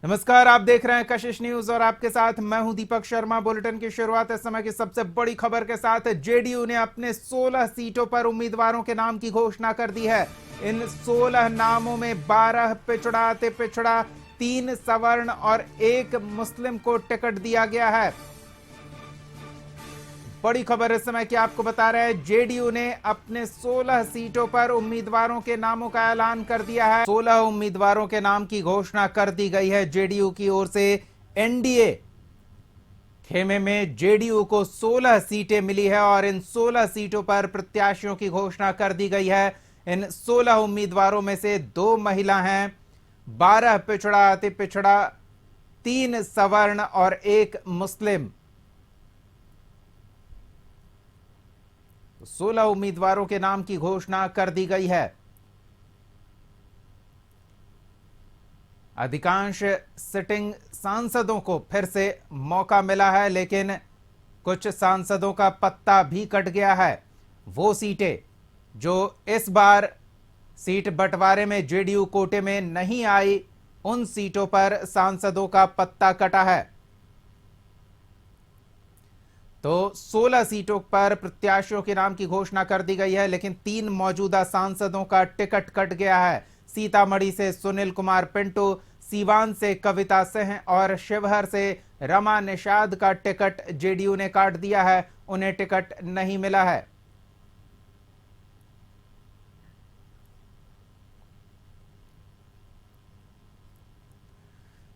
नमस्कार, आप देख रहे हैं कशिश न्यूज और आपके साथ मैं हूं दीपक शर्मा। बुलेटिन की शुरुआत इस समय की सबसे बड़ी खबर के साथ। जेडीयू ने अपने 16 सीटों पर उम्मीदवारों के नाम की घोषणा कर दी है। इन 16 नामों में 12 पिछड़ा, अति पिछड़ा, 3 सवर्ण और 1 मुस्लिम को टिकट दिया गया है। बड़ी खबर इस समय की आपको बता रहे हैं, जेडीयू ने अपने 16 सीटों पर उम्मीदवारों के नामों का ऐलान कर दिया है। 16 उम्मीदवारों के नाम की घोषणा कर दी गई है जेडीयू की ओर से। एनडीए खेमे में जेडीयू को 16 सीटें मिली है और इन 16 सीटों पर प्रत्याशियों की घोषणा कर दी गई है। इन 16 उम्मीदवारों में से 2 महिला हैं, 12 पिछड़ा, अति पिछड़ा, 3 सवर्ण और 1 मुस्लिम। 16 उम्मीदवारों के नाम की घोषणा कर दी गई है। अधिकांश सिटिंग सांसदों को फिर से मौका मिला है, लेकिन कुछ सांसदों का पत्ता भी कट गया है। वो सीटें जो इस बार सीट बंटवारे में जेडीयू कोटे में नहीं आई, उन सीटों पर सांसदों का पत्ता कटा है। तो 16 सीटों पर प्रत्याशियों के नाम की घोषणा कर दी गई है, लेकिन 3 मौजूदा सांसदों का टिकट कट गया है। सीतामढ़ी से सुनील कुमार पिंटू, सीवान से कविता सिंह और शिवहर से रमा निषाद का टिकट जेडीयू ने काट दिया है, उन्हें टिकट नहीं मिला है।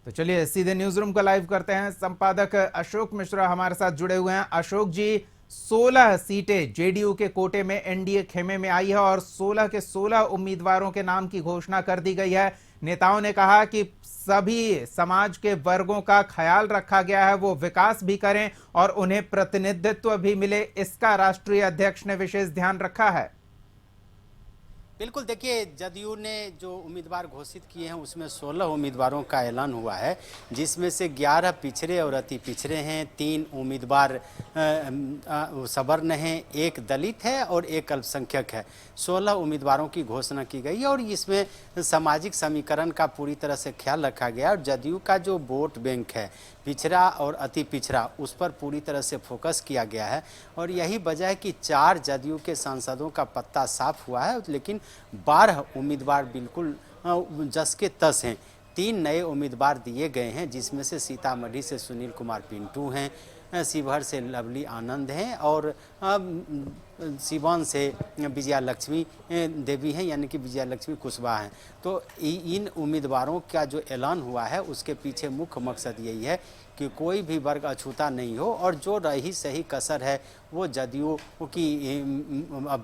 तो चलिए सीधे न्यूज रूम का लाइव करते हैं। संपादक अशोक मिश्रा हमारे साथ जुड़े हुए हैं। अशोक जी, 16 सीटें जेडीयू के कोटे में एनडीए खेमे में आई है और 16 के 16 उम्मीदवारों के नाम की घोषणा कर दी गई है। नेताओं ने कहा कि सभी समाज के वर्गों का ख्याल रखा गया है, वो विकास भी करें और उन्हें प्रतिनिधित्व भी मिले, इसका राष्ट्रीय अध्यक्ष ने विशेष ध्यान रखा है। बिल्कुल, देखिए, जदयू ने जो उम्मीदवार घोषित किए हैं उसमें 16 उम्मीदवारों का ऐलान हुआ है, जिसमें से 11 पिछड़े और अति पिछड़े हैं, 3 उम्मीदवार सवर्ण हैं, 1 दलित है और 1 अल्पसंख्यक है। 16 उम्मीदवारों की घोषणा की गई है और इसमें सामाजिक समीकरण का पूरी तरह से ख्याल रखा गया और जदयू का जो वोट बैंक है, पिछड़ा और अति पिछड़ा, उस पर पूरी तरह से फोकस किया गया है। और यही वजह है कि 4 जदयू के सांसदों का पत्ता साफ हुआ है, लेकिन 12 उम्मीदवार बिल्कुल जस के तस हैं। 3 नए उम्मीदवार दिए गए हैं, जिसमें से सीतामढ़ी से सुनील कुमार पिंटू हैं, शिवहर से लवली आनंद हैं और सिवान से विजया लक्ष्मी देवी हैं, यानी कि विजया लक्ष्मी कुशवाहा हैं। तो इन उम्मीदवारों का जो ऐलान हुआ है उसके पीछे मुख्य मकसद यही है कि कोई भी वर्ग अछूता नहीं हो और जो रही सही कसर है वो जदयू की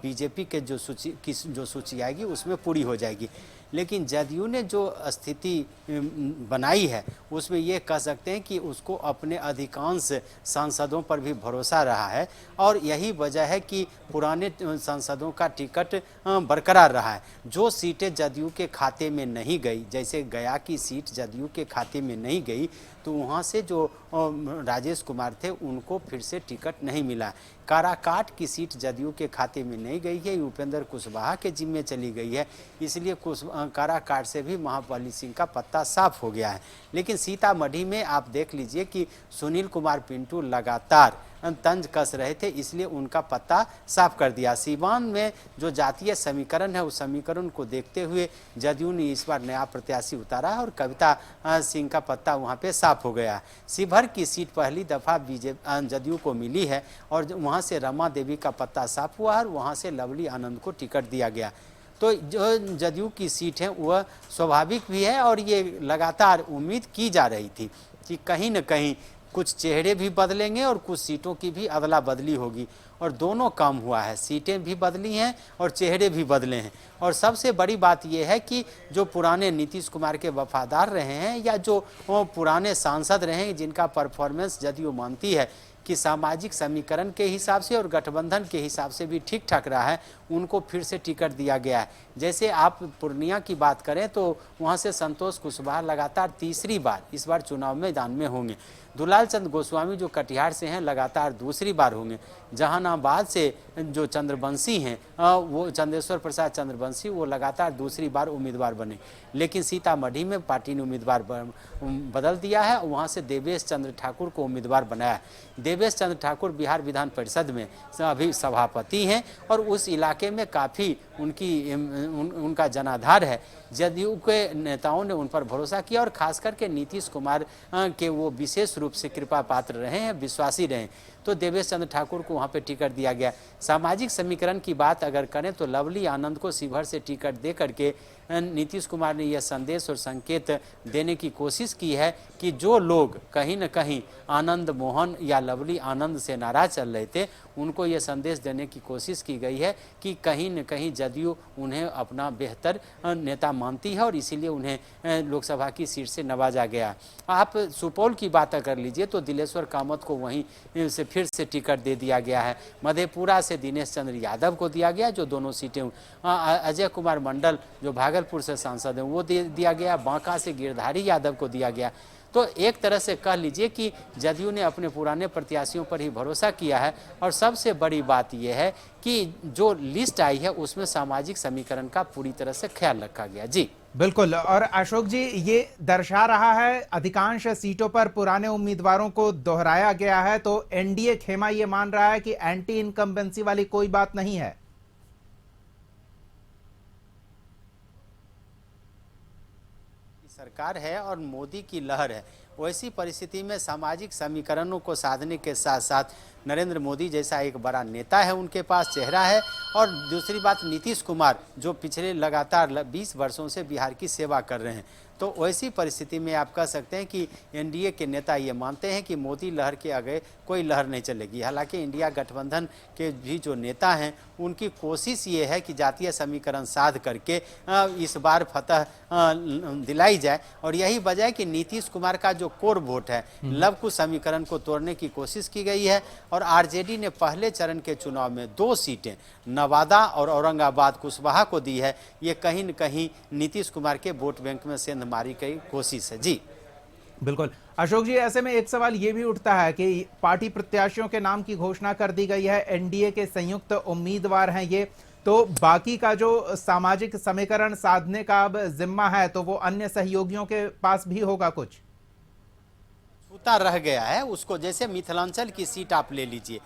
बीजेपी के जो सूची आएगी उसमें पूरी हो जाएगी। लेकिन जदयू ने जो स्थिति बनाई है उसमें ये कह सकते हैं कि उसको अपने अधिकांश सांसदों पर भी भरोसा रहा है और यही वजह है कि पुराने सांसदों का टिकट बरकरार रहा है। जो सीटें जदयू के खाते में नहीं गई, जैसे गया की सीट जदयू के खाते में नहीं गई, तो वहाँ से जो राजेश कुमार थे उनको फिर से टिकट नहीं मिला। काराकाट की सीट जदयू के खाते में नहीं गई है, उपेंद्र कुशवाहा के जिम्मे चली गई है, इसलिए काराकाट से भी महाबली सिंह का पत्ता साफ हो गया है। लेकिन सीतामढ़ी में आप देख लीजिए कि सुनील कुमार पिंटू लगातार तंज कस रहे थे, इसलिए उनका पत्ता साफ कर दिया। सीवान में जो जातीय समीकरण है उस समीकरण को देखते हुए जदयू ने इस बार नया प्रत्याशी उतारा है और कविता सिंह का पत्ता वहां पे साफ हो गया। शिवहर की सीट पहली दफा जदयू को मिली है और वहां से रमा देवी का पत्ता साफ हुआ और वहां से लवली आनंद को टिकट दिया गया। तो जो जदयू की सीट है वह स्वाभाविक भी है और ये लगातार उम्मीद की जा रही थी कि कहीं न कहीं कुछ चेहरे भी बदलेंगे और कुछ सीटों की भी अदला बदली होगी, और दोनों काम हुआ है। सीटें भी बदली हैं और चेहरे भी बदले हैं। और सबसे बड़ी बात यह है कि जो पुराने नीतीश कुमार के वफादार रहे हैं या जो पुराने सांसद रहे हैं जिनका परफॉर्मेंस जदयू मानती है कि सामाजिक समीकरण के हिसाब से और गठबंधन के हिसाब से भी ठीक ठाक रहा है, उनको फिर से टिकट दिया गया है। जैसे आप पूर्णिया की बात करें तो वहाँ से संतोष कुशवाहा लगातार तीसरी बार इस बार चुनाव मैदान में होंगे। दुलाल चंद गोस्वामी जो कटिहार से हैं लगातार दूसरी बार होंगे। जहानाबाद से जो चंद्रवंशी हैं वो चंदेश्वर प्रसाद चंद्रवंशी वो लगातार दूसरी बार उम्मीदवार बने। लेकिन सीतामढ़ी में पार्टी ने उम्मीदवार बदल दिया है, वहाँ से देवेश चंद्र ठाकुर को उम्मीदवार बनाया। देवेश चंद्र ठाकुर बिहार विधान परिषद में अभी सभापति हैं और उस इलाके में काफ़ी उनका जनाधार है। जदयू के नेताओं ने उन पर भरोसा किया और खास करके नीतीश कुमार के वो विशेष रूप से कृपा पात्र रहे हैं, विश्वासी रहे, तो देवेश चंद्र ठाकुर को वहाँ पे टिकट दिया गया। सामाजिक समीकरण की बात अगर करें तो लवली आनंद को शिवहर से टिकट दे करके नीतीश कुमार ने यह संदेश और संकेत देने की कोशिश की है कि जो लोग कहीं न कहीं आनंद मोहन या लवली आनंद से नाराज चल रहे थे, उनको ये संदेश देने की कोशिश की गई है कि कहीं न कहीं जदयू उन्हें अपना बेहतर नेता मानती है और इसीलिए उन्हें लोकसभा की सीट से नवाजा गया। आप सुपौल की बात कर लीजिए तो दिलेश्वर कामत को वहीं से फिर से टिकट दे दिया गया है। मधेपुरा से दिनेश चंद्र यादव को दिया गया जो दोनों सीटें, अजय कुमार मंडल जो भागलपुर से सांसद हैं वो दे दिया गया, बांका से गिरधारी यादव को दिया गया। तो एक तरह से कह लीजिए कि जदयू ने अपने पुराने प्रत्याशियों पर ही भरोसा किया है और सबसे बड़ी बात यह है कि जो लिस्ट आई है उसमें सामाजिक समीकरण का पूरी तरह से ख्याल रखा गया। जी बिल्कुल। और अशोक जी, ये दर्शा रहा है अधिकांश सीटों पर पुराने उम्मीदवारों को दोहराया गया है, तो एनडीए खेमा ये मान रहा है कि एंटी इनकम्बेंसी वाली कोई बात नहीं है। सरकार है और मोदी की लहर है, वैसी परिस्थिति में सामाजिक समीकरणों को साधने के साथ साथ नरेंद्र मोदी जैसा एक बड़ा नेता है, उनके पास चेहरा है। और दूसरी बात नीतीश कुमार जो पिछले लगातार 20 वर्षों से बिहार की सेवा कर रहे हैं, तो वैसी परिस्थिति में आप कह सकते हैं कि एनडीए के नेता ये मानते हैं कि मोदी लहर के आगे कोई लहर नहीं चलेगी। हालांकि इंडिया गठबंधन के भी जो नेता हैं उनकी कोशिश ये है कि जातीय समीकरण साध करके इस बार फतह दिलाई जाए। और यही वजह है कि नीतीश कुमार का जो कोर वोट है लव कुश समीकरण को तोड़ने की कोशिश की गई है। और आरजेडी ने पहले चरण के चुनाव में 2 सीटें नवादा और औरंगाबाद कुशवाहा को दी है। ये कहीं न कहीं नीतीश कुमार के वोट बैंक में सेंधमारी की कोशिश है। जी बिल्कुल। अशोक जी, ऐसे में एक सवाल ये भी उठता है कि पार्टी प्रत्याशियों के नाम की घोषणा कर दी गई है, एनडीए के संयुक्त उम्मीदवार हैं ये, तो बाकी का जो सामाजिक समीकरण साधने का अब जिम्मा है तो वो अन्य सहयोगियों के पास भी होगा कुछ छूता रह गया है उसको। जैसे मिथिलांचल की सीट आप ले लीजिए,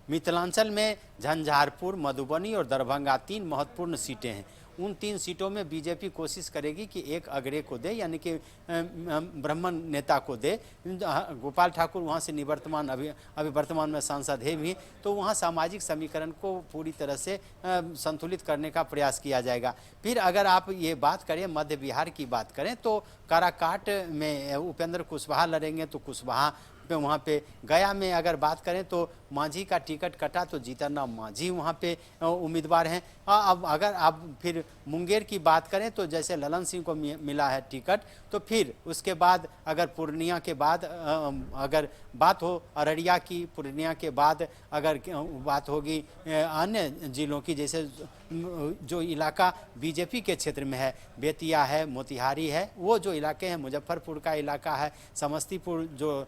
मिथिलांचल में झंझारपुर, मधुबनी और दरभंगा 3 महत्वपूर्ण सीटें हैं। उन 3 सीटों में बीजेपी कोशिश करेगी कि एक अग्रे को दे, यानी कि ब्राह्मण नेता को दे। गोपाल ठाकुर वहाँ से निवर्तमान अभी वर्तमान में सांसद है भी, तो वहाँ सामाजिक समीकरण को पूरी तरह से संतुलित करने का प्रयास किया जाएगा। फिर अगर आप ये बात करें मध्य बिहार की बात करें तो काराकाट में उपेंद्र कुशवाहा लड़ेंगे, तो कुशवाहा पे वहाँ पे। गया में अगर बात करें तो मांझी का टिकट कटा तो जीतनराम मांझी वहाँ पे उम्मीदवार हैं। अब अगर आप फिर मुंगेर की बात करें तो जैसे ललन सिंह को मिला है टिकट, तो फिर उसके बाद अगर पूर्णिया के बाद अगर बात हो अररिया की, पूर्णिया के बाद अगर बात होगी अन्य जिलों की, जैसे जो इलाका बीजेपी के क्षेत्र में है, बेतिया है, मोतिहारी है, वो जो इलाके हैं, मुजफ्फरपुर का इलाका है, समस्तीपुर जो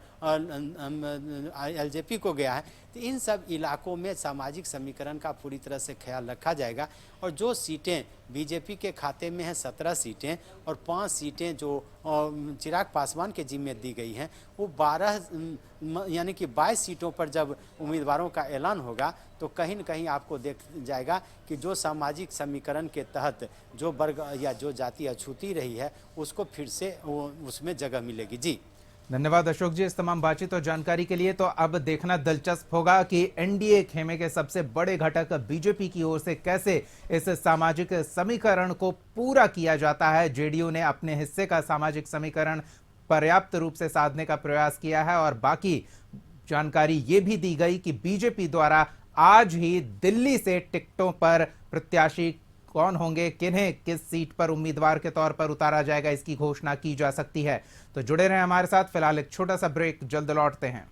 एलजेपी को गया है, तो इन सब इलाकों में सामाजिक समीकरण का पूरी तरह से ख्याल रखा जाएगा। और जो सीटें बीजेपी के खाते में हैं 17 सीटें और 5 सीटें जो चिराग पासवान के जिम्मे दी गई हैं, वो 12 यानी कि 22 सीटों पर जब उम्मीदवारों का ऐलान होगा तो कहीं न कहीं आपको देख जाएगा कि जो सामाजिक समीकरण के तहत जो वर्ग या जो जाति अछूती रही है उसको फिर से उसमें जगह मिलेगी। जी धन्यवाद अशोक जी इस तमाम बातचीत और जानकारी के लिए। तो अब देखना दिलचस्प होगा कि एनडीए खेमे के सबसे बड़े घटक बीजेपी की ओर से कैसे इस सामाजिक समीकरण को पूरा किया जाता है। जेडीयू ने अपने हिस्से का सामाजिक समीकरण पर्याप्त रूप से साधने का प्रयास किया है और बाकी जानकारी ये भी दी गई कि बीजेपी द्वारा आज ही दिल्ली से टिकटों पर प्रत्याशी कौन होंगे, किन्हें किस सीट पर उम्मीदवार के तौर पर उतारा जाएगा, इसकी घोषणा की जा सकती है। तो जुड़े रहें हमारे साथ। फिलहाल एक छोटा सा ब्रेक, जल्द लौटते हैं।